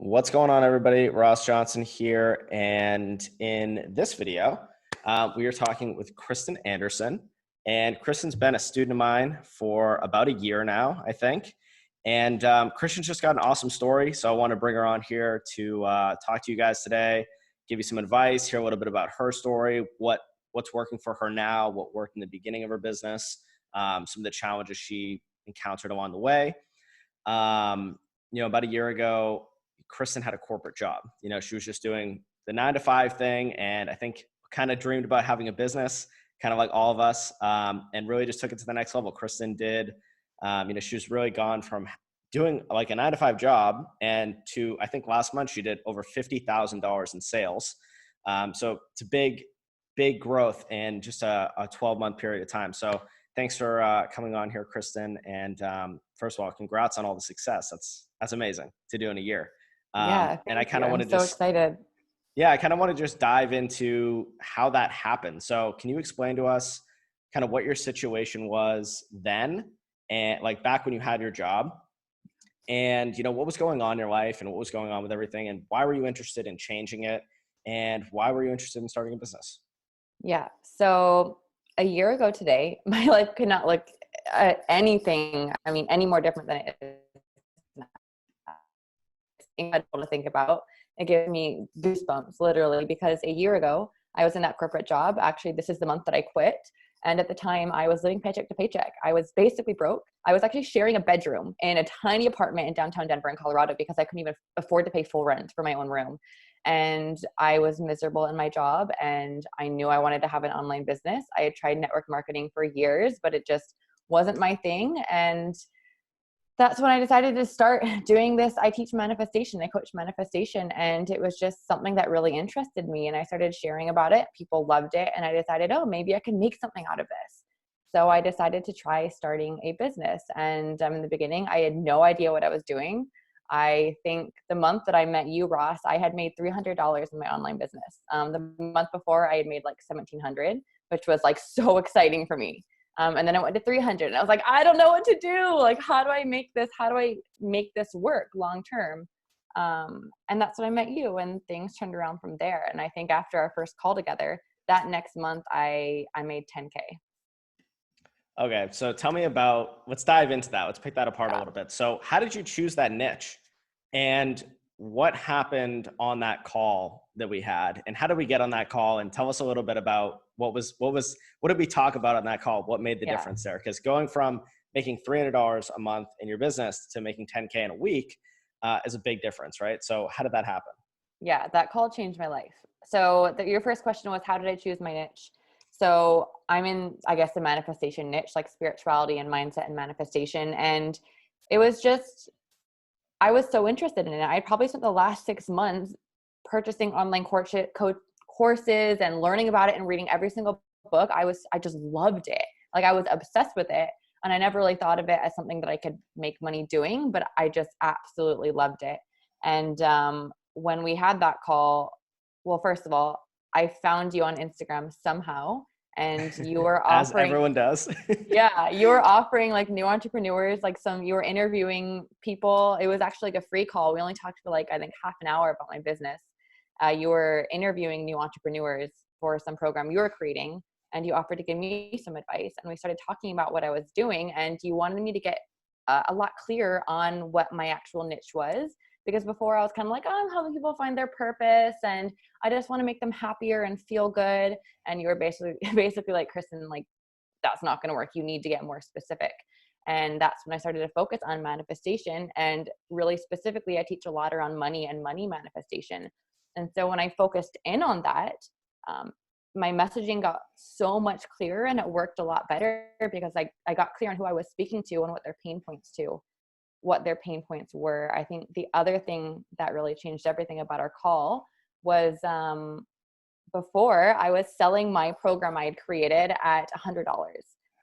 What's going on, everybody? Ross Johnson here. And in this video, we are talking with Kristen Anderson. And Kristen's been a student of mine for about a year now, I think. And Kristen's just got an awesome story. So I want to bring her on here to talk to you guys today, give you some advice, hear a little bit about her story, what's working for her now, what worked in the beginning of her business, some of the challenges she encountered along the way. About a year ago, Kristen had a corporate job. She was just doing the 9 to 5 thing. And I think kind of dreamed about having a business, kind of like all of us, and really just took it to the next level. Kristen did, she was really gone from doing like a 9 to 5 job and to, I think last month she did over $50,000 in sales. So it's a big growth in just a 12-month period of time. So thanks for coming on here, Kristen. And first of all, congrats on all the success. That's amazing to do in a year. And I kind of want to I'm so excited. Yeah, I kind of want to just dive into how that happened. So can you explain to us kind of what your situation was then and like back when you had your job and, what was going on in your life and what was going on with everything and why were you interested in changing it and why were you interested in starting a business? Yeah. So a year ago today, my life could not look anything, any more different than it is now. It's incredible to think about. It gives me goosebumps literally because a year ago I was in that corporate job. Actually, this is the month that I quit. And at the time I was living paycheck to paycheck. I was basically broke. I was actually sharing a bedroom in a tiny apartment in downtown Denver in Colorado because I couldn't even afford to pay full rent for my own room. And I was miserable in my job and I knew I wanted to have an online business. I had tried network marketing for years, but it just wasn't my thing. And that's when I decided to start doing this. I teach manifestation, I coach manifestation, and it was just something that really interested me. And I started sharing about it. People loved it. And I decided, oh, maybe I can make something out of this. So I decided to try starting a business. And in the beginning, I had no idea what I was doing. I think the month that I met you, Ross, I had made $300 in my online business. The month before I had made like $1,700, which was like so exciting for me. And then I went to 300 and I was like, I don't know what to do. Like, how do I make this work long term? And that's when I met you and things turned around from there. And I think after our first call together, that next month I made 10K. Okay, so let's dive into that. Let's pick that apart a little bit. So how did you choose that niche? And what happened on that call that we had? And how did we get on that call? And tell us a little bit about what did we talk about on that call? What made the difference there? Because going from making $300 a month in your business to making 10K in a week is a big difference, right? So how did that happen? Yeah, that call changed my life. So your first question was, how did I choose my niche? So I'm in, I guess, the manifestation niche, like spirituality and mindset and manifestation. And it was just, I was so interested in it. I probably spent the last 6 months purchasing online courses and learning about it and reading every single book. I just loved it. Like I was obsessed with it. And I never really thought of it as something that I could make money doing, but I just absolutely loved it. And when we had that call, well, first of all, I found you on Instagram somehow, and you were As offering, everyone does. yeah, you were offering like new entrepreneurs, you were interviewing people. It was actually like a free call. We only talked for like, I think half an hour about my business. You were interviewing new entrepreneurs for some program you were creating, and you offered to give me some advice. And we started talking about what I was doing, and you wanted me to get a lot clearer on what my actual niche was. Because before I was kind of like, oh, I'm helping people find their purpose and I just want to make them happier and feel good. And you were basically like, Kristen, like, that's not going to work. You need to get more specific. And that's when I started to focus on manifestation. And really specifically, I teach a lot around money and money manifestation. And so when I focused in on that, my messaging got so much clearer and it worked a lot better because I got clear on who I was speaking to and what their pain points were. I think the other thing that really changed everything about our call was before I was selling my program I had created at $100.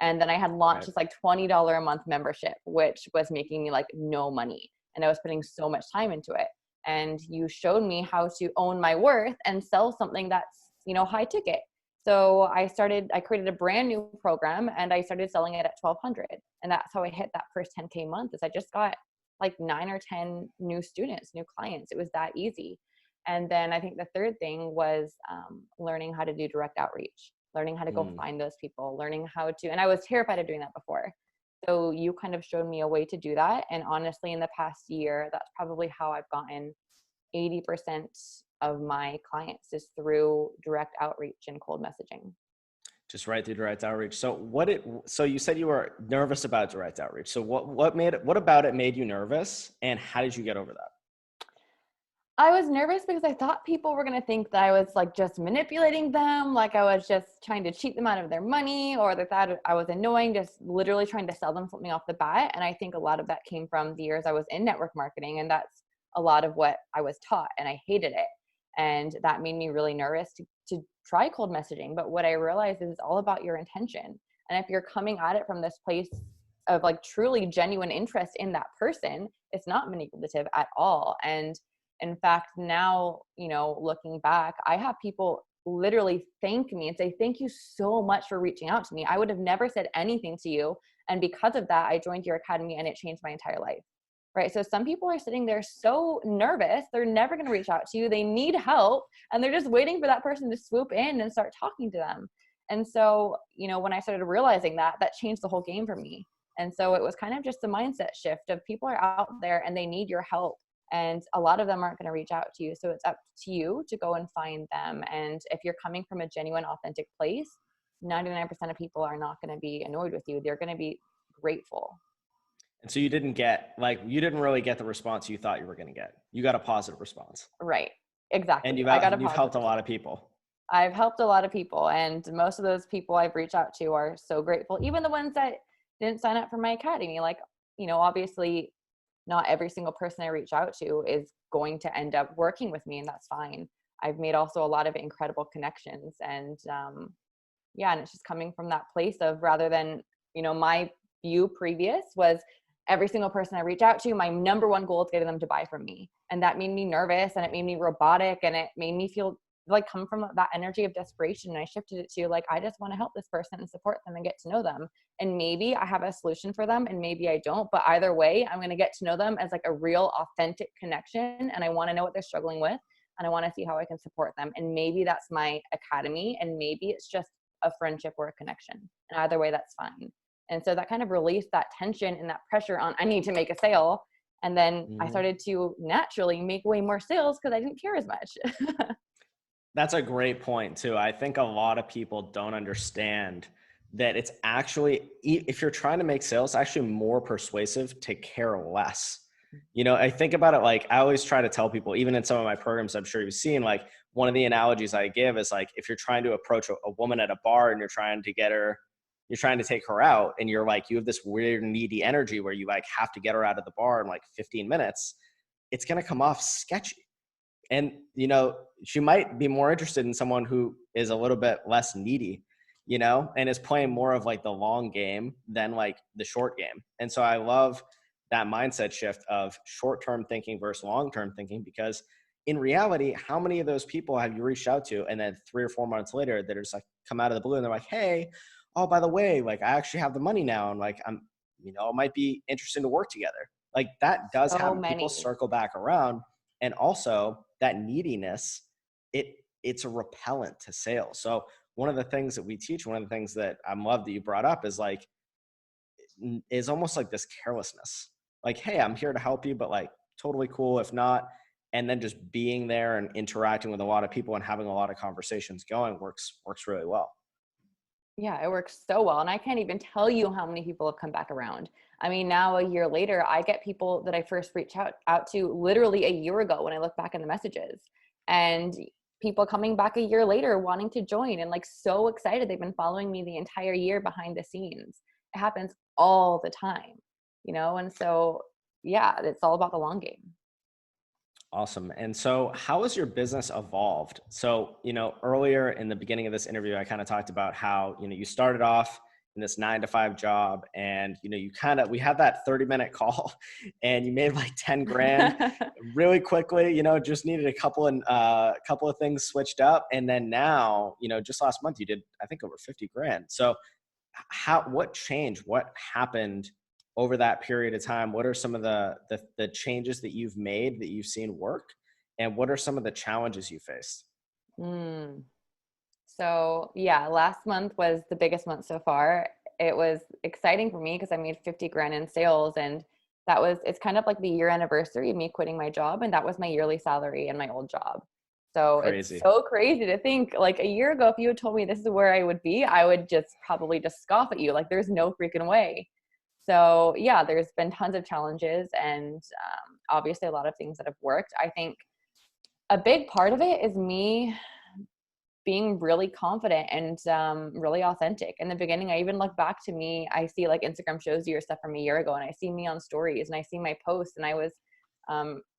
And then I had launched this like $20 a month membership, which was making me like no money. And I was putting so much time into it. And you showed me how to own my worth and sell something that's, high ticket. So I created a brand new program and I started selling it at 1,200. And that's how I hit that first 10K month is I just got like 9 or 10 new students, new clients. It was that easy. And then I think the third thing was learning how to do direct outreach, learning how to go find those people, learning how to, and I was terrified of doing that before. So you kind of showed me a way to do that. And honestly, in the past year, that's probably how I've gotten 80% of my clients is through direct outreach and cold messaging. Just right through direct outreach. So you said you were nervous about direct outreach. So what about it made you nervous, and how did you get over that? I was nervous because I thought people were going to think that I was like just manipulating them, like I was just trying to cheat them out of their money, or they thought I was annoying, just literally trying to sell them something off the bat. And I think a lot of that came from the years I was in network marketing, and that's a lot of what I was taught, and I hated it. And that made me really nervous to try cold messaging. But what I realized is it's all about your intention. And if you're coming at it from this place of like truly genuine interest in that person, it's not manipulative at all. And in fact, now, looking back, I have people literally thank me and say, thank you so much for reaching out to me. I would have never said anything to you. And because of that, I joined your academy and it changed my entire life. Right. So some people are sitting there so nervous, they're never going to reach out to you. They need help and they're just waiting for that person to swoop in and start talking to them. And so, when I started realizing that, that changed the whole game for me. And so it was kind of just a mindset shift of people are out there and they need your help. And a lot of them aren't going to reach out to you. So it's up to you to go and find them. And if you're coming from a genuine, authentic place, 99% of people are not going to be annoyed with you. They're going to be grateful. And so you didn't really get the response you thought you were going to get. You got a positive response. Right. Exactly. And you've helped a lot of people. I've helped a lot of people. And most of those people I've reached out to are so grateful. Even the ones that didn't sign up for my academy. Like, obviously not every single person I reach out to is going to end up working with me, and that's fine. I've made also a lot of incredible connections, and and it's just coming from that place of, rather than, my view previous was every single person I reach out to, my number one goal is getting them to buy from me. And that made me nervous, and it made me robotic, and it made me feel like come from that energy of desperation. And I shifted it to like, I just want to help this person and support them and get to know them. And maybe I have a solution for them and maybe I don't, but either way, I'm going to get to know them as like a real authentic connection. And I want to know what they're struggling with, and I want to see how I can support them. And maybe that's my academy, and maybe it's just a friendship or a connection. And either way, that's fine. And so that kind of released that tension and that pressure on, I need to make a sale. And then I started to naturally make way more sales because I didn't care as much. That's a great point too. I think a lot of people don't understand that it's actually, if you're trying to make sales, it's actually more persuasive to care less. I think about it, like I always try to tell people, even in some of my programs, I'm sure you've seen, like one of the analogies I give is like, if you're trying to approach a woman at a bar and you're trying to take her out, and you're like, you have this weird needy energy where you like have to get her out of the bar in like 15 minutes, it's going to come off sketchy. And, she might be more interested in someone who is a little bit less needy, and is playing more of like the long game than like the short game. And so I love that mindset shift of short-term thinking versus long-term thinking, because in reality, how many of those people have you reached out to, and then 3 or 4 months later, they're just like come out of the blue and they're like, hey, oh, by the way, like I actually have the money now, and like I'm, it might be interesting to work together. Like that does happen. People circle back around. And also that neediness, it's a repellent to sales. So one of the things that we teach, one of the things that I love that you brought up is like, is almost like this carelessness. Like, hey, I'm here to help you, but like totally cool if not. And then just being there and interacting with a lot of people and having a lot of conversations going works really well. Yeah, it works so well. And I can't even tell you how many people have come back around. I mean, now a year later, I get people that I first reached out to literally a year ago when I look back in the messages, and people coming back a year later wanting to join and like so excited. They've been following me the entire year behind the scenes. It happens all the time, and so, yeah, it's all about the long game. Awesome. And so how has your business evolved? So, earlier in the beginning of this interview, I kind of talked about how, you started off in this 9-to-5 job, and, we had that 30-minute call and you made like 10 grand really quickly, just needed a couple of things switched up. And then now, just last month you did, I think, over 50 grand. So what changed? What happened over that period of time, what are some of the changes that you've made that you've seen work? And what are some of the challenges you faced? Mm. So yeah, last month was the biggest month so far. It was exciting for me because I made 50 grand in sales, and it's kind of like the year anniversary of me quitting my job. And that was my yearly salary in my old job. So it's Crazy. so crazy to think, like, a year ago, if you had told me this is where I would be, I would just probably just scoff at you. Like, there's no freaking way. So yeah, there's been tons of challenges, and obviously a lot of things that have worked. I think a big part of it is me being really confident and really authentic. In the beginning, I even look back to me, I see like Instagram shows you your stuff from a year ago, and I see me on stories and I see my posts, and I was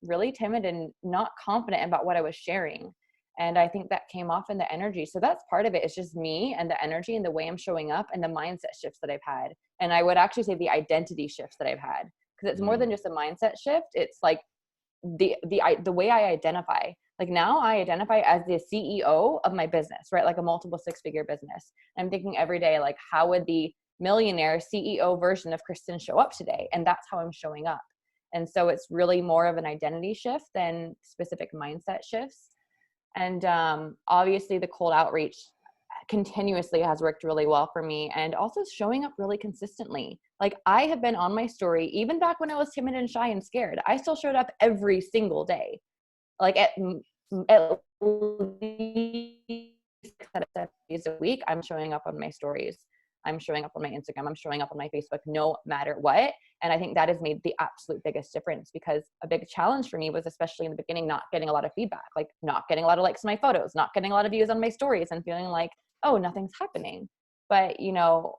really timid and not confident about what I was sharing. And I think that came off in the energy. So that's part of it. It's just me and the energy and the way I'm showing up and the mindset shifts that I've had. And I would actually say the identity shifts that I've had, because it's more than just a mindset shift. It's like the way I identify. Like now I identify as the CEO of my business, right? Like a multiple six-figure business. I'm thinking every day, like, how would the millionaire CEO version of Kristen show up today? And that's how I'm showing up. And so it's really more of an identity shift than specific mindset shifts. And obviously the cold outreach continuously has worked really well for me, and also showing up really consistently. Like, I have been on my story, even back when I was timid and shy and scared, I still showed up every single day. Like at least 7 days a week, I'm showing up on my stories. I'm showing up on my Instagram. I'm showing up on my Facebook, no matter what. And I think that has made the absolute biggest difference, because a big challenge for me was, especially in the beginning, not getting a lot of feedback, like not getting a lot of likes on my photos, not getting a lot of views on my stories, and feeling like, oh, nothing's happening. But, you know,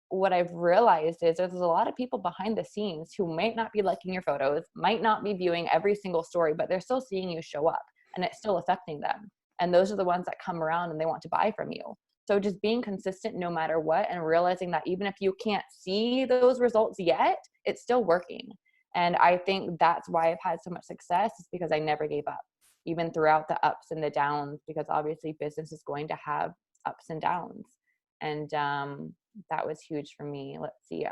what I've realized is there's a lot of people behind the scenes who might not be liking your photos, might not be viewing every single story, but they're still seeing you show up, and it's still affecting them. And those are the ones that come around and they want to buy from you. So just being consistent no matter what, and realizing that even if you can't see those results yet, it's still working. And I think that's why I've had so much success, is because I never gave up, even throughout the ups and the downs, because obviously business is going to have ups and downs. And that was huge for me. Let's see,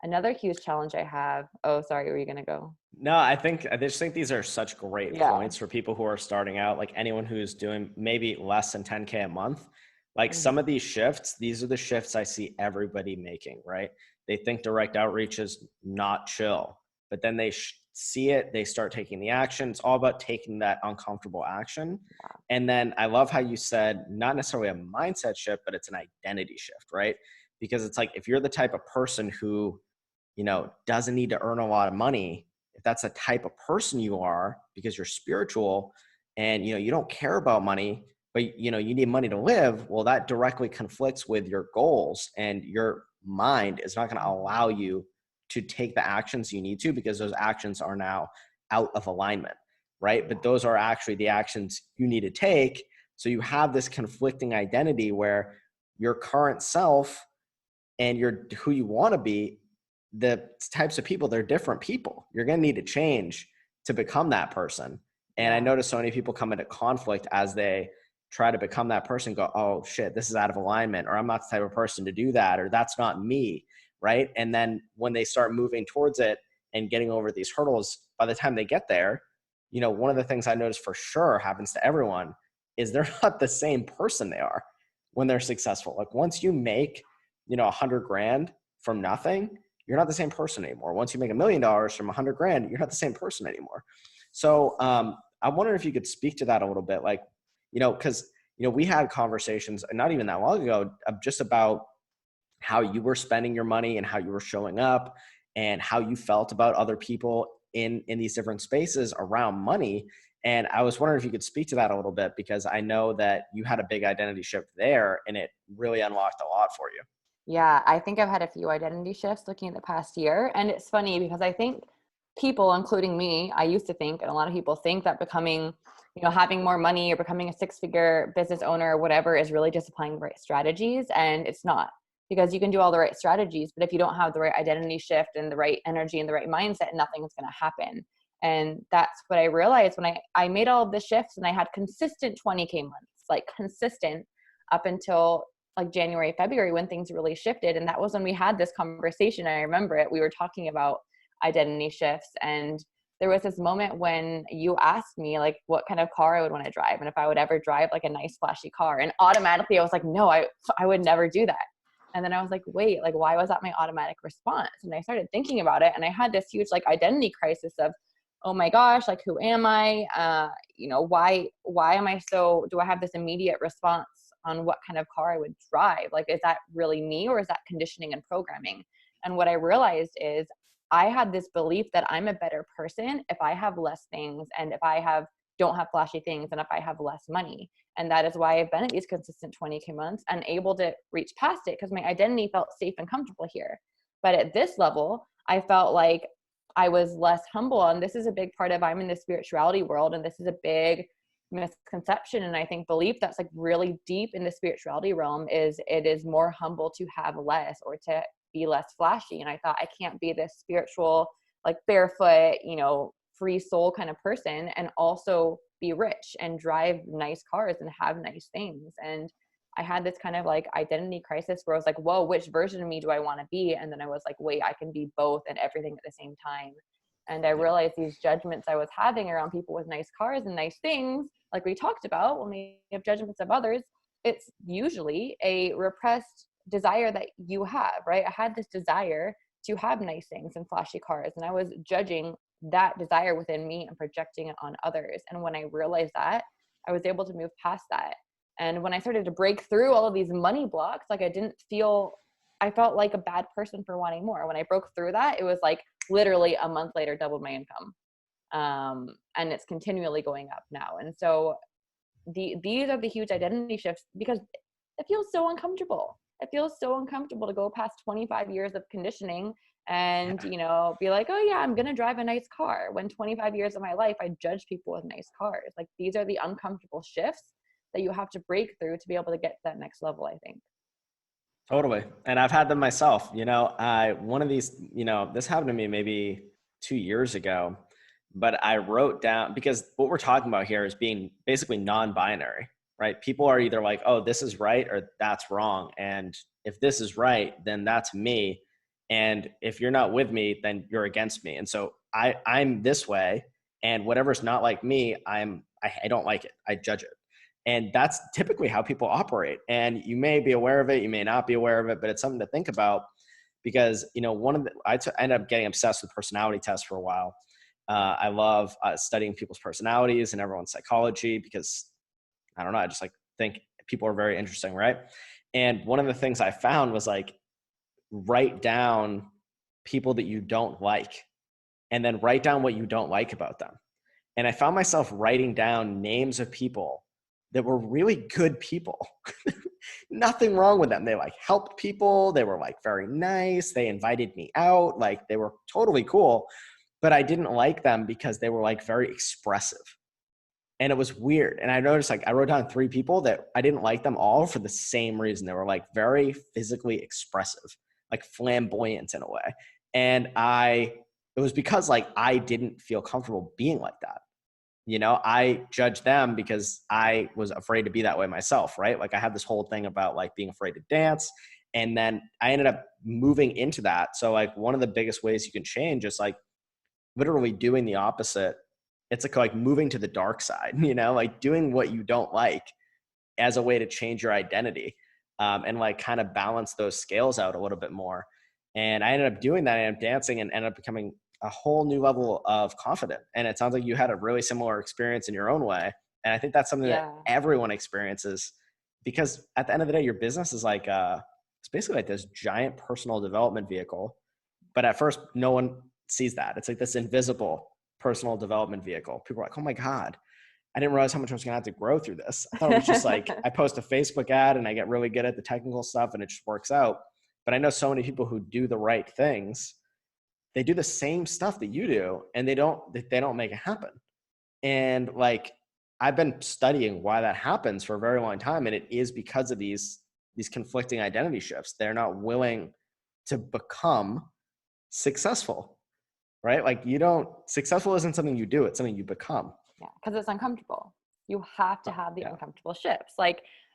another huge challenge I have. Oh, sorry, were you gonna go? No, I just think these are such great Yeah. points for people who are starting out, like anyone who's doing maybe less than 10K a month. Like some Mhm. of these shifts, these are the shifts I see everybody making, right? They think direct outreach is not chill, but then they see it, they start taking the action. It's all about taking that uncomfortable action. And then I love how you said not necessarily a mindset shift, but it's an identity shift, right? Because it's like, if you're the type of person who, doesn't need to earn a lot of money, if that's the type of person you are because you're spiritual and, you don't care about money, but, you need money to live, well, that directly conflicts with your goals, and your mind is not going to allow you to take the actions you need to, because those actions are now out of alignment, right? But those are actually the actions you need to take. So you have this conflicting identity where your current self and who you want to be, the types of people, they're different people. You're going to need to change to become that person. And I Yeah. notice so many people come into conflict as they try to become that person, go, oh shit, this is out of alignment, or I'm not the type of person to do that, or that's not me. Right. And then when they start moving towards it and getting over these hurdles, by the time they get there, one of the things I notice for sure happens to everyone is they're not the same person they are when they're successful. Like once you make, 100 grand from nothing, you're not the same person anymore. Once you make $1 million from 100 grand, you're not the same person anymore. So I wonder if you could speak to that a little bit, like, because, we had conversations not even that long ago just about how you were spending your money and how you were showing up and how you felt about other people in these different spaces around money. And I was wondering if you could speak to that a little bit, because I know that you had a big identity shift there and it really unlocked a lot for you. Yeah, I think I've had a few identity shifts looking at the past year. And it's funny because I think people, including me, I used to think, and a lot of people think, that becoming, having more money or becoming a six-figure business owner or whatever is really just applying the right strategies. And it's not, because you can do all the right strategies, but if you don't have the right identity shift and the right energy and the right mindset, nothing's going to happen. And that's what I realized when I made all of the shifts, and I had consistent 20K months, like consistent up until like January, February, when things really shifted. And that was when we had this conversation. I remember it. We were talking about identity shifts, and there was this moment when you asked me like what kind of car I would want to drive and if I would ever drive like a nice flashy car. And automatically I was like, no, I would never do that. And then I was like, wait, like why was that my automatic response? And I started thinking about it, and I had this huge like identity crisis of, oh my gosh, like who am I? Why am I do I have this immediate response on what kind of car I would drive? Like, is that really me, or is that conditioning and programming? And what I realized is I had this belief that I'm a better person if I have less things, and if I don't have flashy things, and if I have less money. And that is why I've been at these consistent 20K months and able to reach past it, because my identity felt safe and comfortable here. But at this level, I felt like I was less humble. And this is a big part of, I'm in the spirituality world, and this is a big misconception, and I think belief that's like really deep in the spirituality realm, is it is more humble to have less or to be less flashy. And I thought, I can't be this spiritual, like barefoot, free soul kind of person and also be rich and drive nice cars and have nice things. And I had this kind of like identity crisis where I was like, whoa, which version of me do I want to be? And then I was like, wait, I can be both and everything at the same time. And I realized these judgments I was having around people with nice cars and nice things, like we talked about, when we have judgments of others, it's usually a repressed desire that you have, right? I had this desire to have nice things and flashy cars, and I was judging that desire within me and projecting it on others. And when I realized that, I was able to move past that. And when I started to break through all of these money blocks, like I felt like a bad person for wanting more. When I broke through that, it was like literally a month later, doubled my income. And it's continually going up now. And so these are the huge identity shifts, because it feels so uncomfortable. It feels so uncomfortable to go past 25 years of conditioning and, be like, oh yeah, I'm going to drive a nice car, when 25 years of my life, I judged people with nice cars. Like, these are the uncomfortable shifts that you have to break through to be able to get to that next level, I think. Totally. And I've had them myself. One of these, this happened to me maybe 2 years ago, but I wrote down, because what we're talking about here is being basically non-binary, right? People are either like, oh, this is right or that's wrong. And if this is right, then that's me. And if you're not with me, then you're against me. And so I'm this way, and whatever's not like me, I don't like it. I judge it. And that's typically how people operate. And you may be aware of it, you may not be aware of it, but it's something to think about, because, I ended up getting obsessed with personality tests for a while. I love studying people's personalities and everyone's psychology, because I don't know, I just think people are very interesting, right? And one of the things I found was write down people that you don't like, and then write down what you don't like about them. And I found myself writing down names of people that were really good people. Nothing wrong with them. They helped people. They were very nice. They invited me out. They were totally cool, but I didn't like them because they were very expressive. And it was weird. And I noticed I wrote down 3 people that I didn't like them all for the same reason. They were very physically expressive, flamboyant in a way. And it was because I didn't feel comfortable being like that. I judged them because I was afraid to be that way myself, right? I had this whole thing about being afraid to dance. And then I ended up moving into that. So one of the biggest ways you can change is literally doing the opposite. It's moving to the dark side, doing what you don't like as a way to change your identity, and kind of balance those scales out a little bit more. And I ended up doing that. I ended up dancing and ended up becoming a whole new level of confident. And it sounds like you had a really similar experience in your own way. And I think that's something that everyone experiences, because at the end of the day, your business is it's basically this giant personal development vehicle. But at first, no one sees that. It's this invisible personal development vehicle. People are like, oh my God, I didn't realize how much I was going to have to grow through this. I thought it was just I post a Facebook ad and I get really good at the technical stuff and it just works out. But I know so many people who do the right things. They do the same stuff that you do, and they don't make it happen. And I've been studying why that happens for a very long time. And it is because of these conflicting identity shifts. They're not willing to become successful, right? Successful isn't something you do, it's something you become. Yeah, because it's uncomfortable. You have to have the uncomfortable shifts.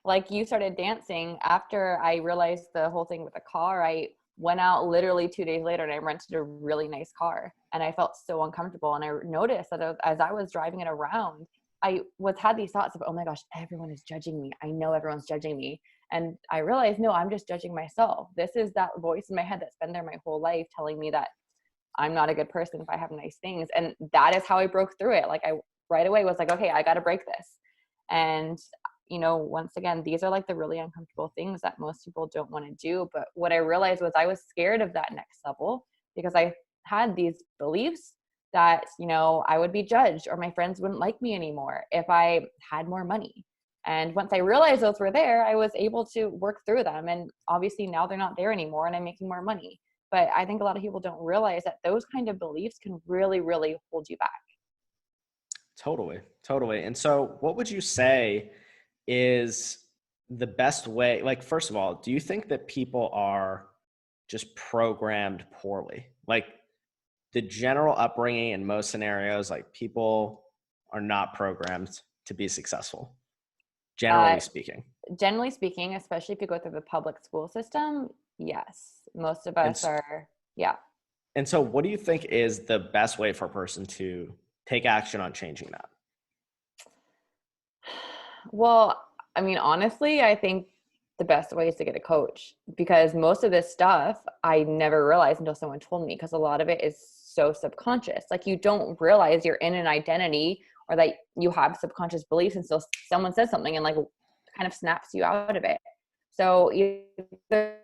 like you started dancing after I realized the whole thing with the car. I went out literally 2 days later and I rented a really nice car, and I felt so uncomfortable. And I noticed that as I was driving it around, had these thoughts of, oh my gosh, everyone is judging me. I know everyone's judging me. And I realized, no, I'm just judging myself. This is that voice in my head that's been there my whole life telling me that I'm not a good person if I have nice things. And that is how I broke through it. Like I right away was like, okay, I got to break this. And once again, these are like the really uncomfortable things that most people don't want to do. But what I realized was I was scared of that next level because I had these beliefs that, I would be judged or my friends wouldn't like me anymore if I had more money. And once I realized those were there, I was able to work through them. And obviously now they're not there anymore and I'm making more money. But I think a lot of people don't realize that those kind of beliefs can really, really hold you back. Totally. Totally. And so what would you say is the best way? Like, first of all, do you think that people are just programmed poorly? Like the general upbringing in most scenarios, like people are not programmed to be successful, Uh, generally speaking. Generally speaking, especially if you go through the public school system, yes, most of And, us are, yeah. and so what do you think is the best way for a person to take action on changing that? Well, I mean, honestly, I think the best way is to get a coach because most of this stuff I never realized until someone told me because a lot of it is so subconscious. Like you don't realize you're in an identity or that you have subconscious beliefs until someone says something and like kind of snaps you out of it. So either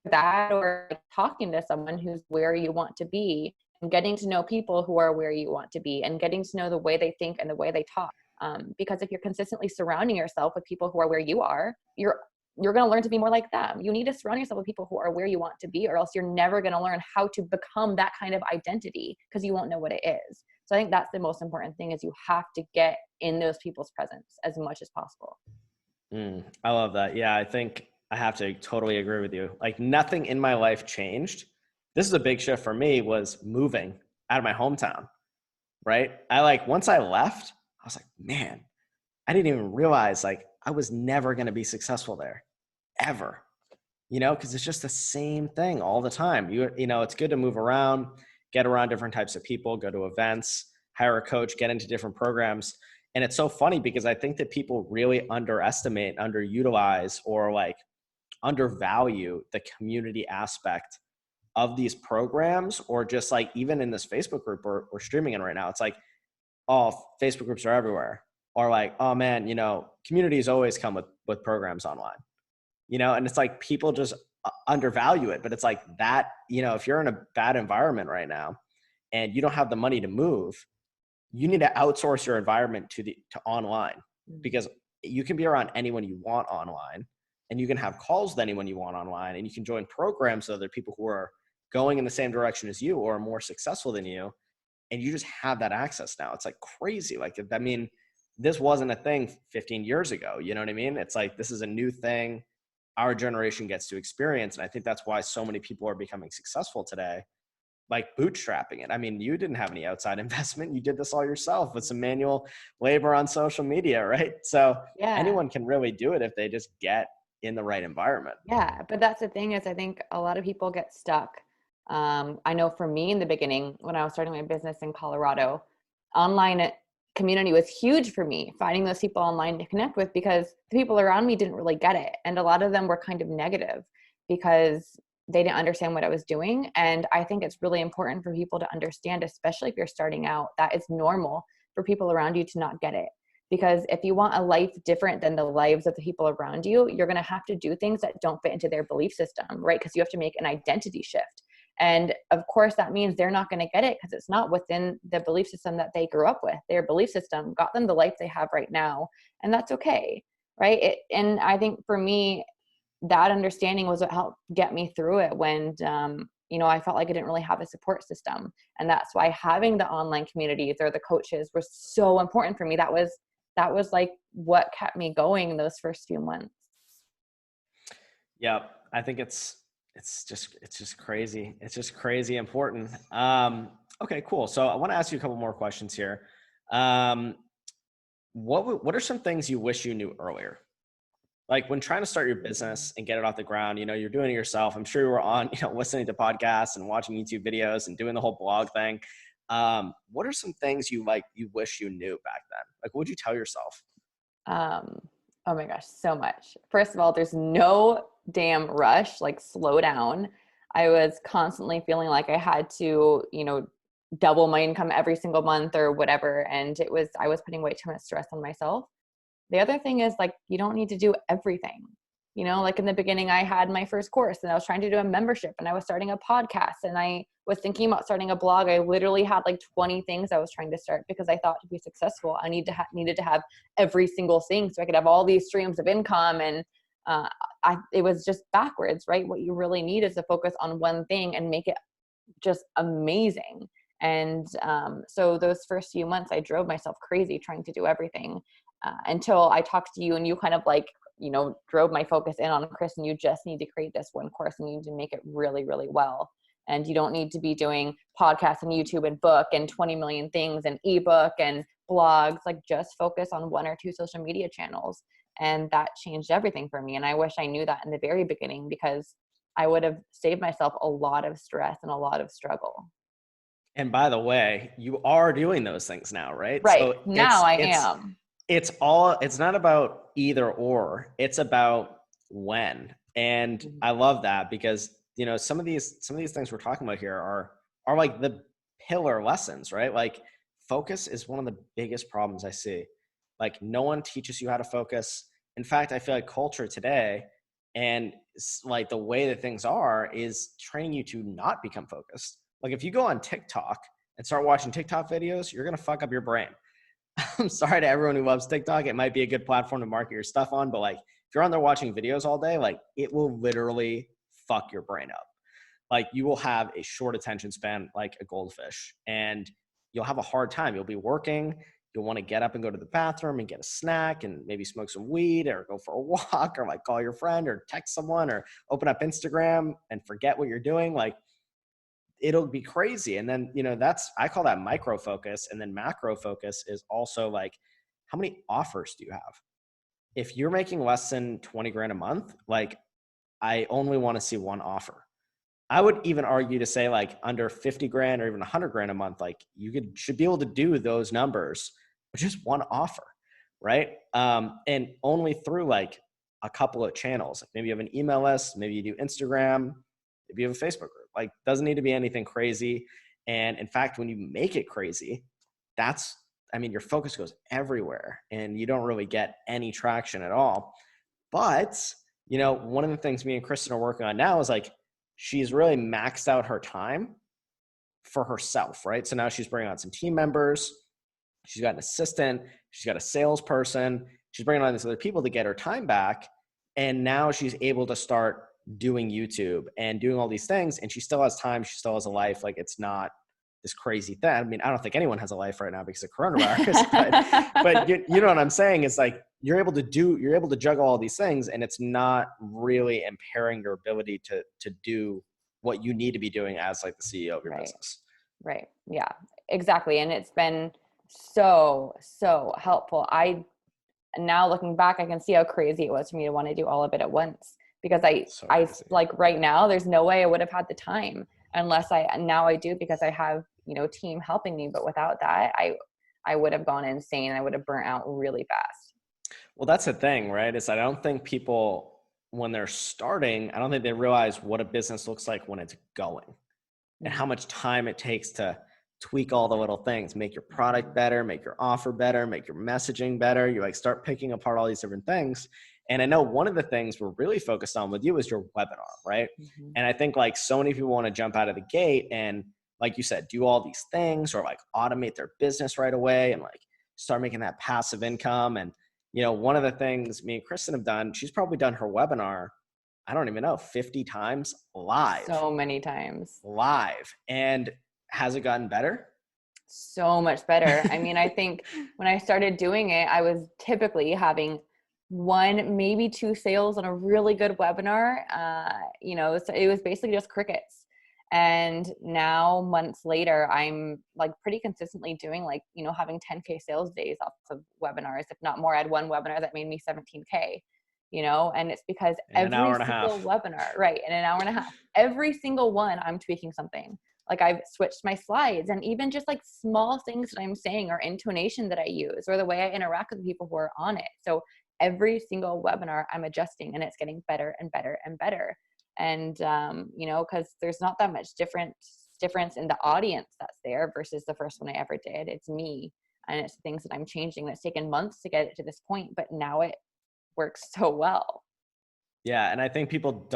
that or like talking to someone who's where you want to be and getting to know people who are where you want to be and getting to know the way they think and the way they talk. Because if you're consistently surrounding yourself with people who are where you are, you're going to learn to be more like them. You need to surround yourself with people who are where you want to be, or else you're never going to learn how to become that kind of identity because you won't know what it is. So I think that's the most important thing is you have to get in those people's presence as much as possible. I love that. Yeah, I think I have to totally agree with you. Like nothing in my life changed. This is a big shift for me was moving out of my hometown, right? Once I left, I was like, man, I didn't even realize like I was never going to be successful there ever, because it's just the same thing all the time. It's good to move around, get around different types of people, go to events, hire a coach, get into different programs. And it's so funny because I think that people really underestimate, underutilize, or like undervalue the community aspect of these programs, or just like even in this Facebook group we're streaming in right now. It's like, oh, Facebook groups are everywhere. Or like, oh man, communities always come with programs online, and it's like people just undervalue it. But it's like that, if you're in a bad environment right now and you don't have the money to move, you need to outsource your environment to online, because you can be around anyone you want online and you can have calls with anyone you want online and you can join programs with other people who are going in the same direction as you or are more successful than you. And you just have that access now. It's like crazy. Like, I mean, this wasn't a thing 15 years ago. You know what I mean? It's like, this is a new thing our generation gets to experience. And I think that's why so many people are becoming successful today, like bootstrapping it. I mean, you didn't have any outside investment. You did this all yourself with some manual labor on social media, right? So Yeah. anyone can really do it if they just get in the right environment. Yeah, but that's the thing is I think a lot of people get stuck. I know for me in the beginning, when I was starting my business in Colorado, online community was huge for me, finding those people online to connect with because the people around me didn't really get it. And a lot of them were kind of negative because they didn't understand what I was doing. And I think it's really important for people to understand, especially if you're starting out, that it's normal for people around you to not get it. Because if you want a life different than the lives of the people around you, you're going to have to do things that don't fit into their belief system, right? Because you have to make an identity shift. And of course, that means they're not going to get it because it's not within the belief system that they grew up with. Their belief system got them the life they have right now. And that's okay, right? And I think for me, that understanding was what helped get me through it when, I felt like I didn't really have a support system. And that's why having the online communities or the coaches was so important for me. That was like what kept me going those first few months. Yeah, I think it's just crazy. It's just crazy important. Okay, cool. So I want to ask you a couple more questions here. What are some things you wish you knew earlier? like when trying to start your business and get it off the ground, you're doing it yourself. I'm sure you were on, listening to podcasts and watching YouTube videos and doing the whole blog thing. What are some things you wish you knew back then? Like, what would you tell yourself? Um, oh my gosh, so much. First of all, there's no damn rush, like slow down. I was constantly feeling like I had to, double my income every single month or whatever. And I was putting way too much stress on myself. The other thing is like, you don't need to do everything. Like in the beginning, I had my first course and I was trying to do a membership and I was starting a podcast and I was thinking about starting a blog. I literally had like 20 things I was trying to start because I thought to be successful, I needed to have every single thing so I could have all these streams of income. And it was just backwards, right? What you really need is to focus on one thing and make it just amazing. And so those first few months, I drove myself crazy trying to do everything until I talked to you and you kind of like, drove my focus in on, Kristen, you just need to create this one course and you need to make it really, really well. And you don't need to be doing podcasts and YouTube and book and 20 million things and ebook and blogs, like just focus on one or two social media channels. And that changed everything for me. And I wish I knew that in the very beginning because I would have saved myself a lot of stress and a lot of struggle. And by the way, you are doing those things now, right? Right. So Now I am. it's not about either or, it's about when. And I love that because, some of these things we're talking about here are like the pillar lessons, right? Like focus is one of the biggest problems I see. Like no one teaches you how to focus. In fact, I feel like culture today and like the way that things are is training you to not become focused. Like if you go on TikTok and start watching TikTok videos, you're going to fuck up your brain. I'm sorry to everyone who loves TikTok. It might be a good platform to market your stuff on, but like if you're on there watching videos all day, like it will literally fuck your brain up. Like you will have a short attention span like a goldfish and you'll have a hard time. You'll be working, you'll want to get up and go to the bathroom and get a snack and maybe smoke some weed or go for a walk or like call your friend or text someone or open up Instagram and forget what you're doing. Like it'll be crazy. And then, I call that micro focus. And then macro focus is also like, how many offers do you have? If you're making less than 20 grand a month, like I only want to see one offer. I would even argue to say like under 50 grand or even 100 grand a month, like you should be able to do those numbers with just one offer. Right. And only through like a couple of channels. Maybe you have an email list, maybe you do Instagram, maybe you have a Facebook group. Like doesn't need to be anything crazy. And in fact, when you make it crazy, your focus goes everywhere and you don't really get any traction at all. But, one of the things me and Kristen are working on now is like, she's really maxed out her time for herself, right? So now she's bringing on some team members. She's got an assistant. She's got a salesperson. She's bringing on these other people to get her time back. And now she's able to start doing YouTube and doing all these things. And she still has time. She still has a life. Like it's not this crazy thing. I mean, I don't think anyone has a life right now because of coronavirus, but you know what I'm saying? It's like, you're able to juggle all these things and it's not really impairing your ability to do what you need to be doing as like the CEO of your business. Right. Yeah, exactly. And it's been so helpful. Now looking back, I can see how crazy it was for me to want to do all of it at once because I like right now, there's no way I would have had the time unless now I do because I have, team helping me. But without that, I would have gone insane. I would have burnt out really fast. Well, that's the thing, right? Is I don't think people, when they're starting, I don't think they realize what a business looks like when it's going and how much time it takes to tweak all the little things, make your product better, make your offer better, make your messaging better. You like start picking apart all these different things. And I know one of the things we're really focused on with you is your webinar, right? Mm-hmm. And I think like so many people want to jump out of the gate and like you said, do all these things or like automate their business right away and like start making that passive income. And, one of the things me and Kristen have done, she's probably done her webinar, I don't even know, 50 times live. So many times. Live. And has it gotten better? So much better. I mean, I think when I started doing it, I was typically having one, maybe two sales on a really good webinar. So it was basically just crickets. And now months later, I'm like pretty consistently doing like, having 10K sales days off of webinars, if not more. I had one webinar that made me 17K. and it's because In an hour every and a single half. webinar, right, in an hour and a half, every single one, I'm tweaking something. Like I've switched my slides, and even just like small things that I'm saying or intonation that I use or the way I interact with the people who are on it. So every single webinar I'm adjusting, and it's getting better and better and better. And, because there's not that much difference in the audience that's there versus the first one I ever did. It's me, and it's things that I'm changing. It's taken months to get it to this point, but now it works so well. Yeah. And I think people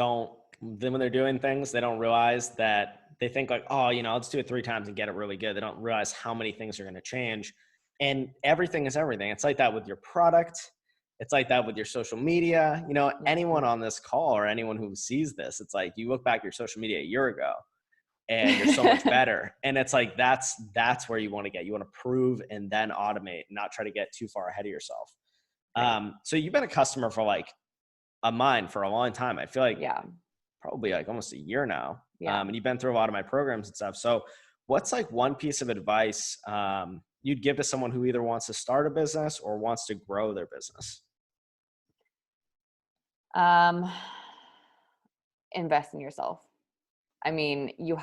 then when they're doing things, they don't realize that they think like, oh, I'll just do it 3 times and get it really good. They don't realize how many things are going to change. And everything is everything. It's like that with your product. It's like that with your social media. Anyone on this call or anyone who sees this, it's like you look back at your social media a year ago and you're so much better. And it's like, that's where you want to get. You want to prove and then automate, not try to get too far ahead of yourself. Right. So you've been a customer for like mine for a long time. I feel like Yeah. probably like almost a year now. Yeah. And you've been through a lot of my programs and stuff. So what's like one piece of advice you'd give to someone who either wants to start a business or wants to grow their business? Invest in yourself. I mean, you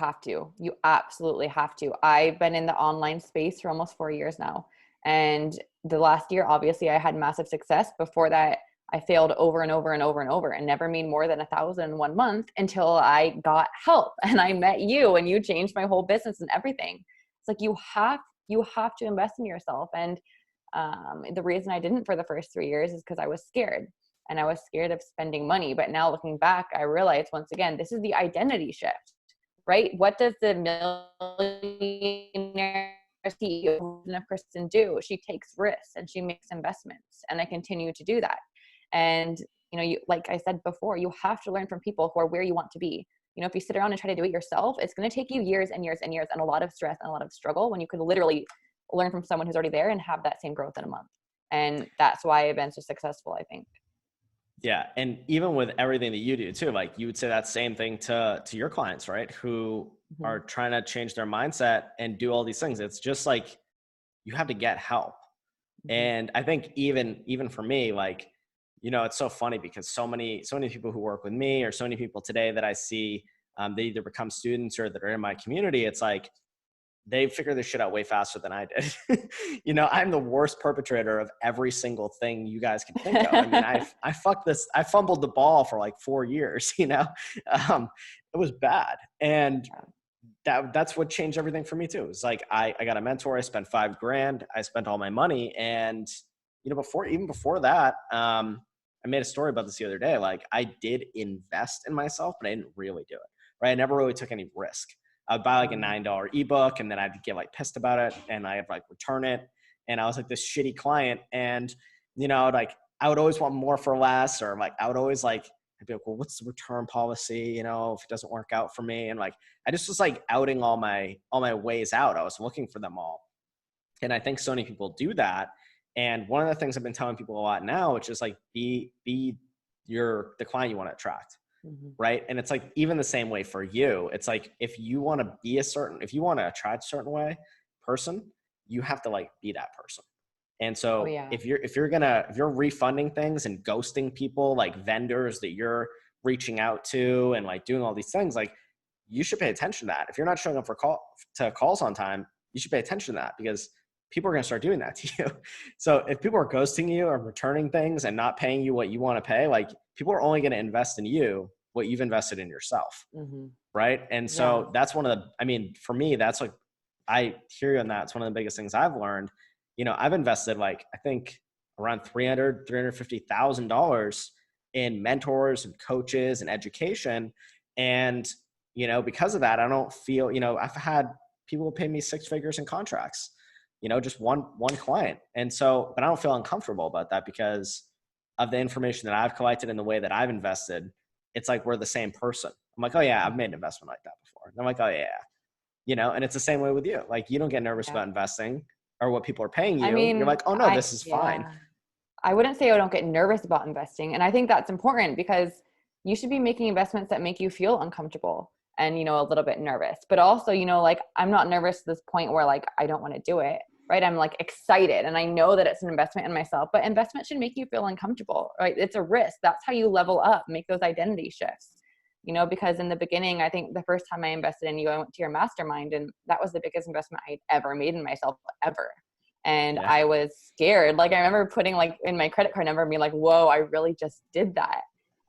absolutely have to. I've been in the online space for almost 4 years now. And the last year, obviously I had massive success. Before that, I failed over and over and over and over and never made more than 1,000 in 1 month until I got help and I met you and you changed my whole business and everything. It's like, you have to invest in yourself. And the reason I didn't for the first 3 years is because I was scared. And I was scared of spending money. But now looking back, I realized once again, this is the identity shift, right? What does the millionaire CEO of Kristen do? She takes risks and she makes investments. And I continue to do that. And, like I said before, you have to learn from people who are where you want to be. If you sit around and try to do it yourself, it's going to take you years and years and years and a lot of stress and a lot of struggle when you could literally learn from someone who's already there and have that same growth in a month. And that's why I've been so successful, I think. Yeah. And even with everything that you do too, like you would say that same thing to your clients, right? Who are trying to change their mindset and do all these things. It's just like, you have to get help. And I think even for me, like, it's so funny because so many people who work with me or so many people today that I see, they either become students or that are in my community. It's like, they figure this shit out way faster than I did. I'm the worst perpetrator of every single thing you guys can think of. I mean, I fumbled the ball for like 4 years, it was bad. And that's what changed everything for me too. It's like, I got a mentor, I spent $5,000, I spent all my money. And, before that, I made a story about this the other day. Like, I did invest in myself, but I didn't really do it, right? I never really took any risk. I'd buy like a $9 ebook and then I'd get like pissed about it and I'd like return it. And I was like this shitty client. And, like I would always want more for less, or like I would always like, I'd be like, well, what's the return policy? If it doesn't work out for me. And like, I just was like outing all my ways out. I was looking for them all. And I think so many people do that. And one of the things I've been telling people a lot now, which is like, be the client you want to attract. Right. And it's like, even the same way for you, it's like, if you want to attract a certain person, you have to like be that person. And so if you're refunding things and ghosting people, like vendors that you're reaching out to and like doing all these things, like you should pay attention to that. If you're not showing up to calls on time, you should pay attention to that, because people are going to start doing that to you. So if people are ghosting you or returning things and not paying you what you want to pay, like people are only going to invest in you what you've invested in yourself. Right. And so that's for me, that's like, I hear you on that. It's one of the biggest things I've learned. I've invested like, I think around $350,000 in mentors and coaches and education. And, because of that, I don't feel, I've had people pay me 6 figures in contracts, just one client. And so, but I don't feel uncomfortable about that because of the information that I've collected and the way that I've invested. It's like, we're the same person. I'm like, oh yeah, I've made an investment like that before. And I'm like, oh yeah. And it's the same way with you. Like, you don't get nervous about investing or what people are paying you. You're like, oh no, this is fine. I wouldn't say I don't get nervous about investing. And I think that's important, because you should be making investments that make you feel uncomfortable and, a little bit nervous, but also, like, I'm not nervous to this point where like, I don't want to do it. right? I'm like excited and I know that it's an investment in myself, but investment should make you feel uncomfortable, right? It's a risk. That's how you level up, make those identity shifts, because in the beginning, I think the first time I invested in you, I went to your mastermind, and that was the biggest investment I'd ever made in myself ever. And Yeah. I was scared. Like I remember putting like in my credit card number and being like, whoa, I really just did that.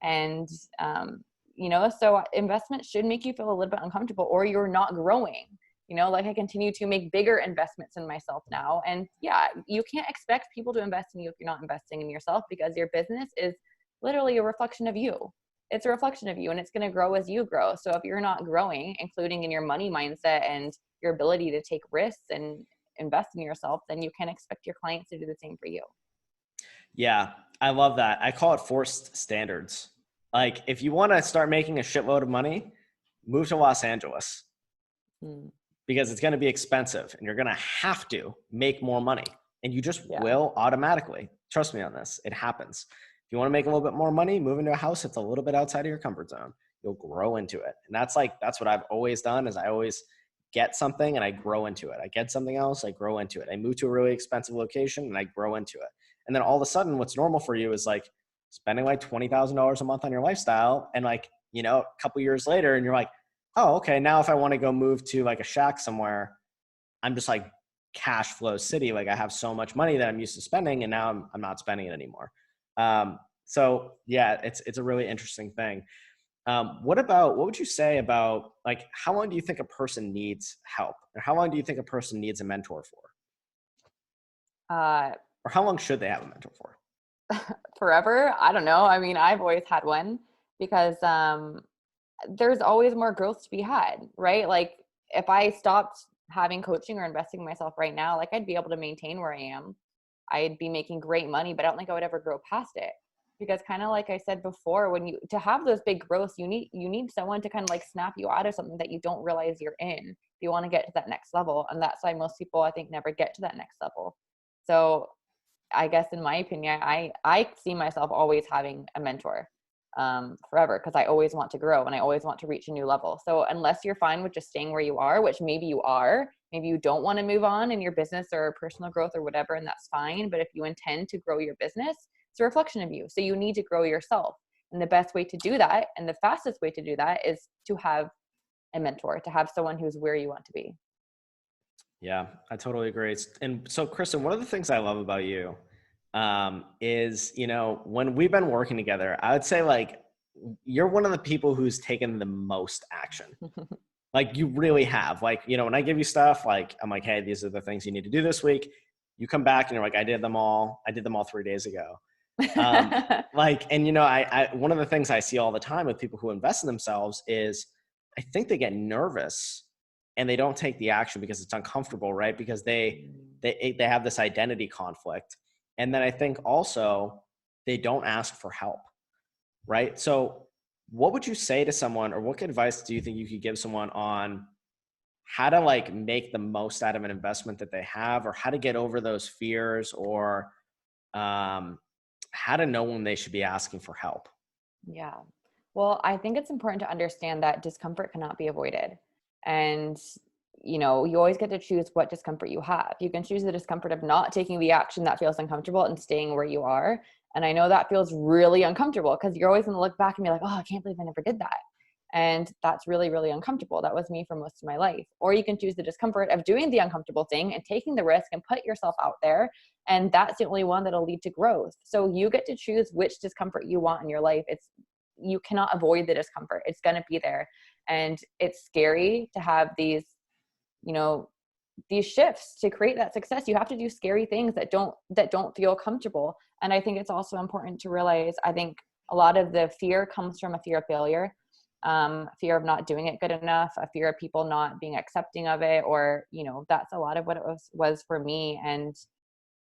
And, so investment should make you feel a little bit uncomfortable, or you're not growing. Like I continue to make bigger investments in myself now. And yeah, you can't expect people to invest in you if you're not investing in yourself, because your business is literally a reflection of you. It's a reflection of you, and it's going to grow as you grow. So if you're not growing, including in your money mindset and your ability to take risks and invest in yourself, then you can expect your clients to do the same for you. Yeah, I love that. I call it forced standards. Like if you want to start making a shitload of money, move to Los Angeles. Because it's going to be expensive and you're going to have to make more money, and you just will automatically. Trust me on this. It happens. If you want to make a little bit more money, move into a house that's a little bit outside of your comfort zone. You'll grow into it. And that's what I've always done, is I always get something and I grow into it. I get something else, I grow into it. I move to a really expensive location and I grow into it. And then all of a sudden what's normal for you is like spending like $20,000 a month on your lifestyle. And like, a couple years later, and you're like, oh, okay, now if I want to go move to like a shack somewhere, I'm just like cash flow city. Like I have so much money that I'm used to spending, and now I'm not spending it anymore. So yeah, it's a really interesting thing. What would you say about like, how long do you think a person needs help? Or how long do you think a person needs a mentor for? Or how long should they have a mentor for? Forever? I don't know. I mean, I've always had one, because there's always more growth to be had, right? Like if I stopped having coaching or investing in myself right now, like I'd be able to maintain where I am. I'd be making great money, but I don't think I would ever grow past it, because kind of like I said before, to have those big growths, you need someone to kind of like snap you out of something that you don't realize you're in if you want to get to that next level. And that's why most people, I think, never get to that next level. So I guess in my opinion, I see myself always having a mentor forever, because I always want to grow and I always want to reach a new level. So unless you're fine with just staying where you are, which maybe you are, maybe you don't want to move on in your business or personal growth or whatever, and that's fine. But if you intend to grow your business, it's a reflection of you. So you need to grow yourself. And the best way to do that, and the fastest way to do that, is to have a mentor, to have someone who's where you want to be. Yeah, I totally agree. And so, Kristen, one of the things I love about you is, when we've been working together, I would say like you're one of the people who's taken the most action. Like you really have. Like, when I give you stuff, like I'm like, hey, these are the things you need to do this week. You come back and you're like, I did them all 3 days ago. I one of the things I see all the time with people who invest in themselves is I think they get nervous and they don't take the action because it's uncomfortable, right? Because they have this identity conflict. And then I think also they don't ask for help, right? So what would you say to someone, or what advice do you think you could give someone on how to like make the most out of an investment that they have, or how to get over those fears, or how to know when they should be asking for help? Yeah. Well, I think it's important to understand that discomfort cannot be avoided. And, you always get to choose what discomfort you have. You can choose the discomfort of not taking the action that feels uncomfortable and staying where you are. And I know that feels really uncomfortable, because you're always going to look back and be like, oh, I can't believe I never did that. And that's really, really uncomfortable. That was me for most of my life. Or you can choose the discomfort of doing the uncomfortable thing and taking the risk and put yourself out there. And that's the only one that'll lead to growth. So you get to choose which discomfort you want in your life. You cannot avoid the discomfort. It's going to be there. And it's scary to have these shifts to create that success. You have to do scary things that don't feel comfortable. And I think it's also important to realize, I think a lot of the fear comes from a fear of failure. Fear of not doing it good enough, a fear of people not being accepting of it, or, that's a lot of what it was for me. And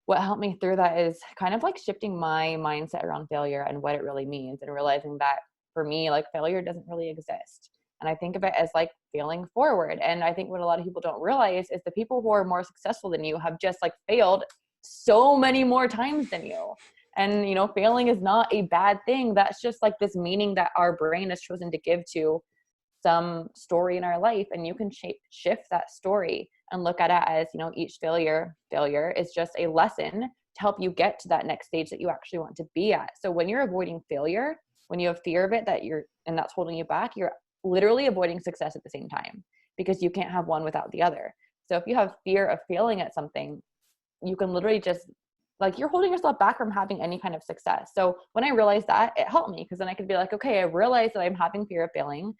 what helped me through that is kind of like shifting my mindset around failure and what it really means, and realizing that for me, like failure doesn't really exist. And I think of it as like failing forward. And I think what a lot of people don't realize is the people who are more successful than you have just like failed so many more times than you. And, failing is not a bad thing. That's just like this meaning that our brain has chosen to give to some story in our life. And you can shift that story. and look at it as, you know, each failure is just a lesson to help you get to that next stage that you actually want to be at. So when you're avoiding failure, when you have fear of it, and that's holding you back, you're literally avoiding success at the same time, because you can't have one without the other. So if you have fear of failing at something, you can literally just, like, you're holding yourself back from having any kind of success. So when I realized that, it helped me, because then I could be like, okay, I realized that I'm having fear of failing.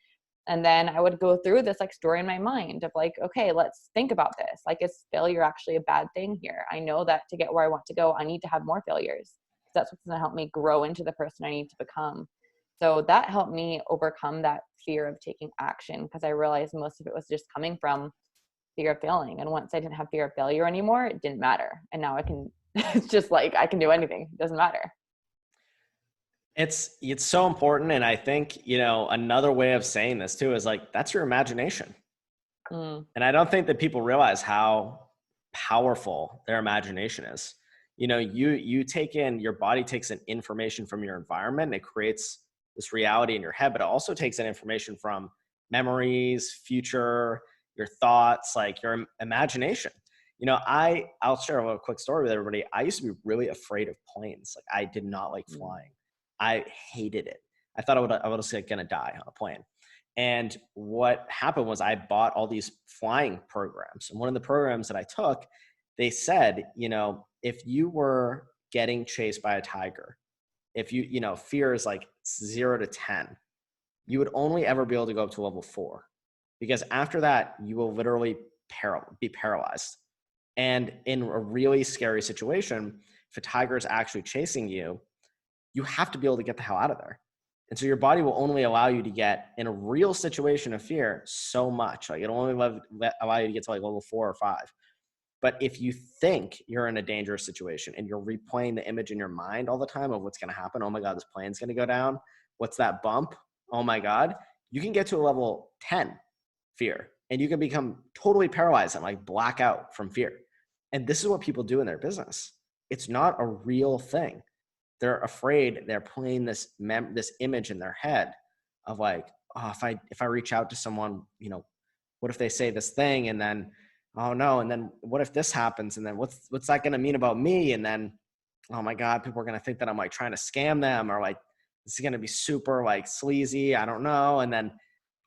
And then I would go through this like story in my mind of like, okay, let's think about this. Like, is failure actually a bad thing here? I know that to get where I want to go, I need to have more failures. That's what's going to help me grow into the person I need to become. So that helped me overcome that fear of taking action, because I realized most of it was just coming from fear of failing. And once I didn't have fear of failure anymore, it didn't matter. And now I can, it's just like, I can do anything. It doesn't matter. It's so important. And I think, you know, another way of saying this too is like, that's your imagination. And I don't think that people realize how powerful their imagination is. You know, you take in, your body takes in information from your environment, and it creates this reality in your head, but it also takes in information from memories, future, your thoughts, like your imagination. You know, I'll share a little quick story with everybody. I used to be really afraid of planes. Like, I did not like flying. I hated it. I thought I was like gonna die on a plane. And what happened was I bought all these flying programs. And one of the programs that I took, they said, you know, if you were getting chased by a tiger, if you know, fear is like 0 to 10, you would only ever be able to go up to level 4, because after that, you will literally be paralyzed. And in a really scary situation, if a tiger is actually chasing you, you have to be able to get the hell out of there. And so your body will only allow you to get, in a real situation of fear, so much. Like, it'll only allow you to get to like level 4 or 5. But if you think you're in a dangerous situation and you're replaying the image in your mind all the time of what's going to happen, oh my God, this plane's going to go down. What's that bump? Oh my God. You can get to a level 10 fear, and you can become totally paralyzed and like black out from fear. And this is what people do in their business. It's not a real thing. They're afraid. They're playing this image in their head of like, oh, if I reach out to someone, you know, what if they say this thing, and then, oh no, and then what if this happens, and then what's that going to mean about me? And then, oh my God, people are going to think that I'm like trying to scam them, or like this is going to be super like sleazy. I don't know. And then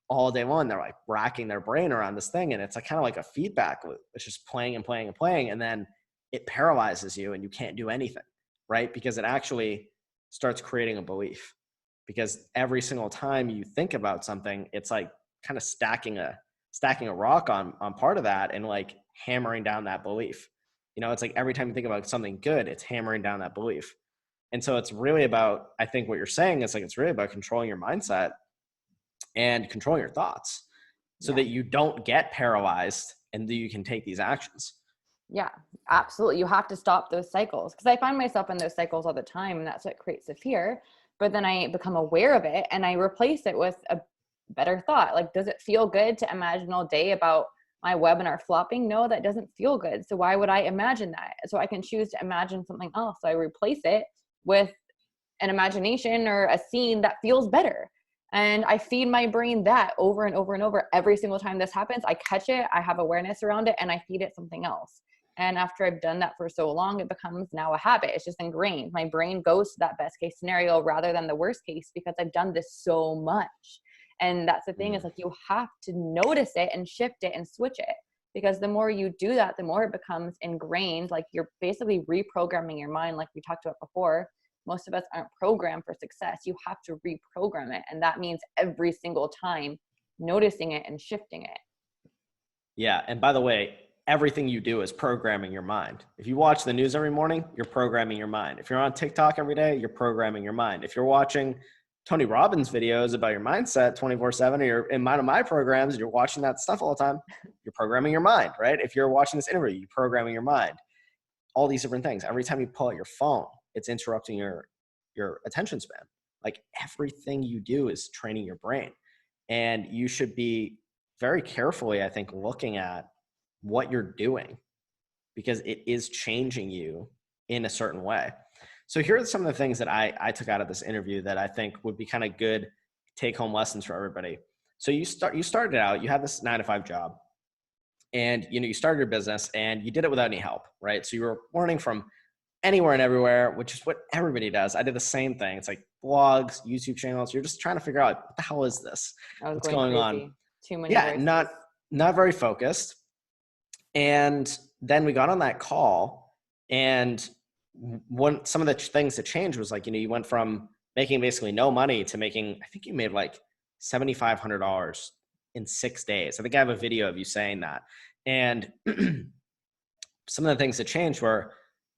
all day long, they're like racking their brain around this thing, and it's like kind of like a feedback loop. It's just playing and playing and playing, and then it paralyzes you, and you can't do anything. Right? Because it actually starts creating a belief, because every single time you think about something, it's like kind of stacking a rock on part of that, and like hammering down that belief. You know, it's like every time you think about something good, it's hammering down that belief. And so it's really about, I think what you're saying is like, it's really about controlling your mindset and controlling your thoughts so that you don't get paralyzed and that you can take these actions. Yeah, absolutely. You have to stop those cycles, because I find myself in those cycles all the time, and that's what creates the fear. But then I become aware of it, and I replace it with a better thought. Like, does it feel good to imagine all day about my webinar flopping? No, that doesn't feel good. So why would I imagine that? So I can choose to imagine something else. So I replace it with an imagination or a scene that feels better. And I feed my brain that over and over and over. Every single time this happens, I catch it, I have awareness around it, and I feed it something else. And after I've done that for so long, it becomes now a habit. It's just ingrained. My brain goes to that best case scenario rather than the worst case, because I've done this so much. And that's the thing, is like, you have to notice it and shift it and switch it, because the more you do that, the more it becomes ingrained. Like, you're basically reprogramming your mind. Like we talked about before, most of us aren't programmed for success. You have to reprogram it. And that means every single time noticing it and shifting it. Yeah. And by the way, everything you do is programming your mind. If you watch the news every morning, you're programming your mind. If you're on TikTok every day, you're programming your mind. If you're watching Tony Robbins videos about your mindset 24/7, or you're in one of my programs and you're watching that stuff all the time, you're programming your mind, right? If you're watching this interview, you're programming your mind. All these different things. Every time you pull out your phone, it's interrupting your attention span. Like, everything you do is training your brain. And you should be very carefully, I think, looking at what you're doing, because it is changing you in a certain way. So here are some of the things that I took out of this interview that I think would be kind of good take-home lessons for everybody. So you started out, you had this 9-to-5 job, and, you started your business and you did it without any help, right? So you were learning from anywhere and everywhere, which is what everybody does. I did the same thing. It's like blogs, YouTube channels. You're just trying to figure out, what the hell is this? I was What's going going on? crazy. Too many Yeah, voices. not very focused. And then we got on that call, and some of the things that changed was like, you went from making basically no money to making, I think you made like $7,500 in 6 days. I think I have a video of you saying that. And some of the things that changed were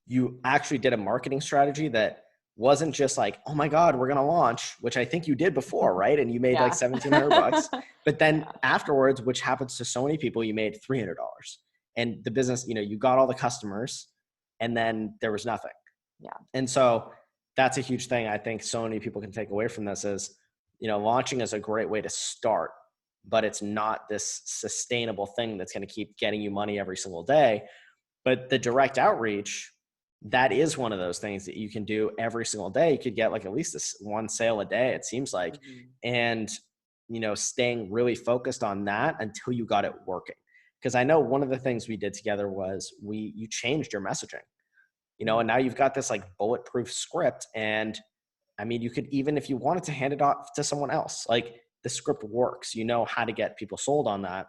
you actually did a marketing strategy that wasn't just like, oh my God, we're going to launch, which I think you did before, right? And you made like $1,700, but then afterwards, which happens to so many people, you made $300, and the business, you got all the customers, and then there was nothing. Yeah. And so that's a huge thing I think so many people can take away from this is, launching is a great way to start, but it's not this sustainable thing that's going to keep getting you money every single day. But the direct outreach, that is one of those things that you can do every single day. You could get like at least one sale a day, it seems like. And, staying really focused on that until you got it working. Because I know one of the things we did together was you changed your messaging, and now you've got this like bulletproof script. And I mean, you could, even if you wanted to hand it off to someone else, like the script works, how to get people sold on that.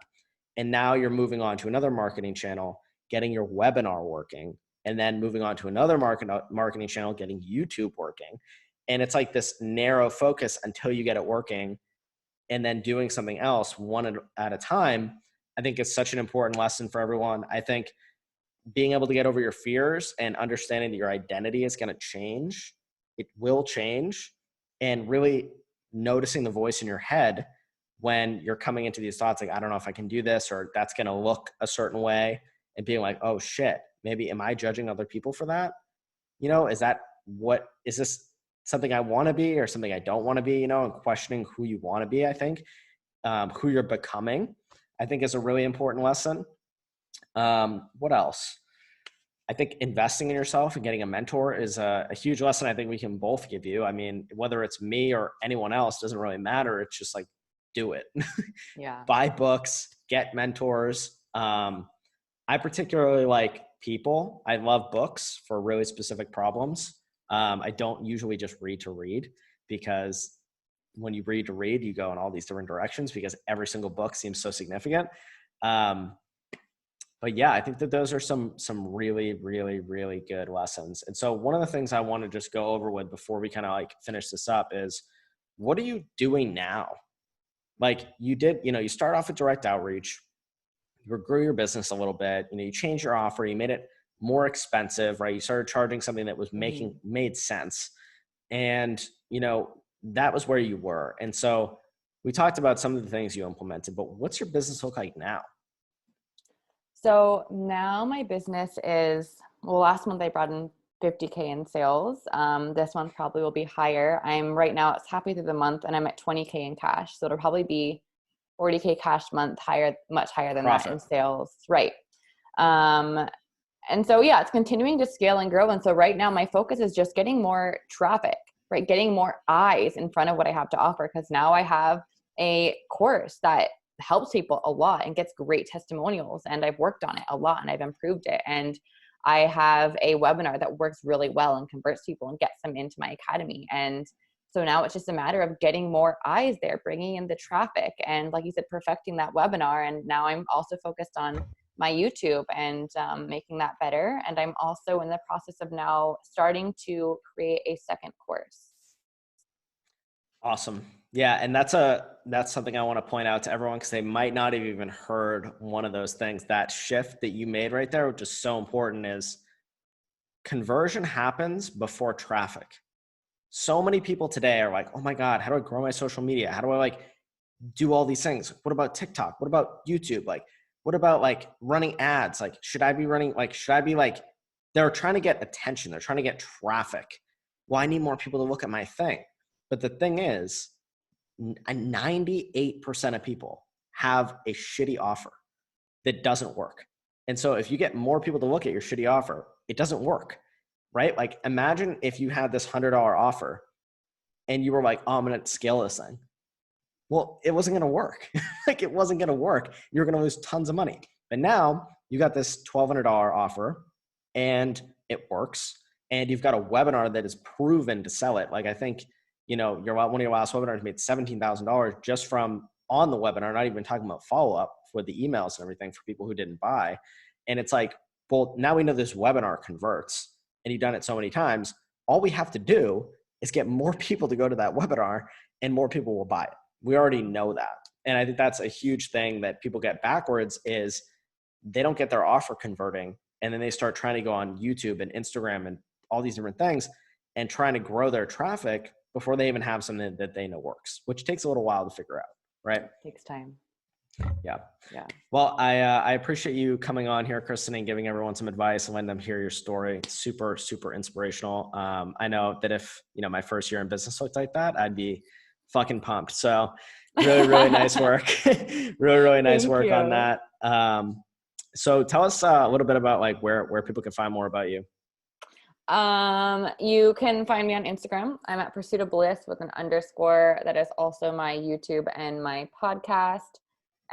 And now you're moving on to another marketing channel, getting your webinar working, and then moving on to another marketing channel, getting YouTube working. And it's like this narrow focus until you get it working, and then doing something else one at a time. I think it's such an important lesson for everyone. I think being able to get over your fears and understanding that your identity is going to change, it will change, and really noticing the voice in your head when you're coming into these thoughts, like, I don't know if I can do this, or that's going to look a certain way, and being like, oh shit, maybe am I judging other people for that? Is this something I want to be or something I don't want to be, and questioning who you want to be, I think, who you're becoming, I think is a really important lesson. What else? I think investing in yourself and getting a mentor is a huge lesson I think we can both give you. I mean, whether it's me or anyone else, doesn't really matter. It's just like, do it. Yeah. Buy books, get mentors. I particularly like people. I love books for really specific problems. I don't usually just read to read, because when you read to read, you go in all these different directions because every single book seems so significant. But yeah, I think that those are some really, really, really good lessons. And so one of the things I want to just go over with before we kind of like finish this up is, what are you doing now? Like you did, you start off with direct outreach, you grew your business a little bit, you changed your offer, you made it more expensive, right? You started charging something that was made sense. And, that was where you were. And so we talked about some of the things you implemented, but what's your business look like now? So now my business is, well, last month I brought in 50K in sales. This month probably will be higher. I'm right now, it's halfway through the month and I'm at 20K in cash. So it'll probably be 40K cash month, much higher than Profit. that in sales. Right. And so, yeah, it's continuing to scale and grow. And so right now my focus is just getting more traffic, right? Getting more eyes in front of what I have to offer. Cause now I have a course that helps people a lot and gets great testimonials, and I've worked on it a lot and I've improved it. And I have a webinar that works really well and converts people and gets them into my academy. And so now it's just a matter of getting more eyes there, bringing in the traffic, and like you said, perfecting that webinar. And now I'm also focused on my YouTube and making that better. And I'm also in the process of now starting to create a second course. Awesome. Yeah. And that's something I want to point out to everyone, because they might not have even heard one of those things. That shift that you made right there, which is so important, is conversion happens before traffic. So many people today are like, oh my God, how do I grow my social media? How do I like do all these things? What about TikTok? What about YouTube? Like, what about like running ads? Like, they're trying to get attention. They're trying to get traffic. Well, I need more people to look at my thing. But the thing is, 98% of people have a shitty offer that doesn't work. And so if you get more people to look at your shitty offer, it doesn't work, right? Like imagine if you had this $100 offer and you were like, oh, I'm going to scale this thing. Well, it wasn't going to work. Like it wasn't going to work. You're going to lose tons of money. But now you got this $1,200 offer and it works. And you've got a webinar that is proven to sell it. Like I think, you know, one of your last webinars made $17,000 just from on the webinar, not even talking about follow-up with the emails and everything for people who didn't buy. And it's like, well, now we know this webinar converts and you've done it so many times. All we have to do is get more people to go to that webinar and more people will buy it. We already know that. And I think that's a huge thing that people get backwards is they don't get their offer converting. And then they start trying to go on YouTube and Instagram and all these different things and trying to grow their traffic before they even have something that they know works, which takes a little while to figure out, right? Takes time. Yeah. Yeah. Well, I appreciate you coming on here, Kristen, and giving everyone some advice and letting them hear your story. It's super, super inspirational. I know that if, you know, my first year in business looked like that, I'd be fucking pumped. So really, really nice work. Really, really nice Thank work you. on that. So tell us a little bit about like where people can find more about you. You can find me on Instagram. I'm at Pursuit of Bliss with an underscore. That is also my YouTube and my podcast.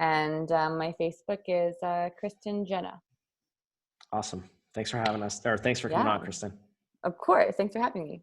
And my Facebook is Kristen Jenna. Awesome. Thanks for having us, or thanks for coming on, Kristen. Of course. Thanks for having me.